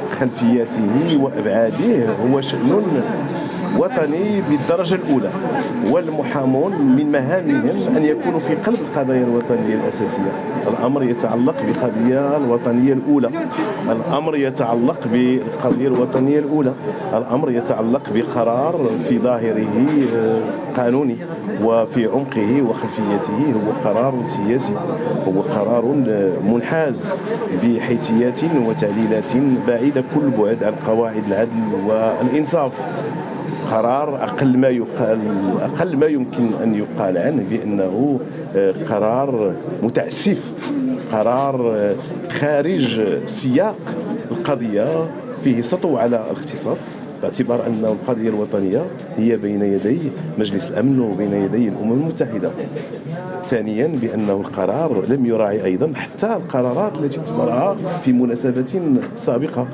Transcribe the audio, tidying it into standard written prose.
خلفياته وأبعاده هو شأن وطني بالدرجة الأولى، والمحامون من مهامهم أن يكونوا في قلب القضايا الوطنية الأساسية. الأمر يتعلق بالقضية الوطنية الأولى، الأمر يتعلق بالقضية الوطنية الأولى، الأمر يتعلق بقرار في ظاهره قانوني وفي عمقه وخلفيته هو قرار سياسي، هو قرار منحاز بحيثيات وتعليلات بعيدة كل بعد عن قواعد العدل والإنصاف. قرار أقل ما يمكن أن يقال عنه بأنه قرار متعسف، قرار خارج سياق القضية، فيه سطو على الاختصاص، باعتبار أن القضية الوطنية هي بين يدي مجلس الأمن وبين يدي الأمم المتحدة. ثانيا بأنه القرار لم يراعي أيضا حتى القرارات التي أصدرها في مناسبات سابقة.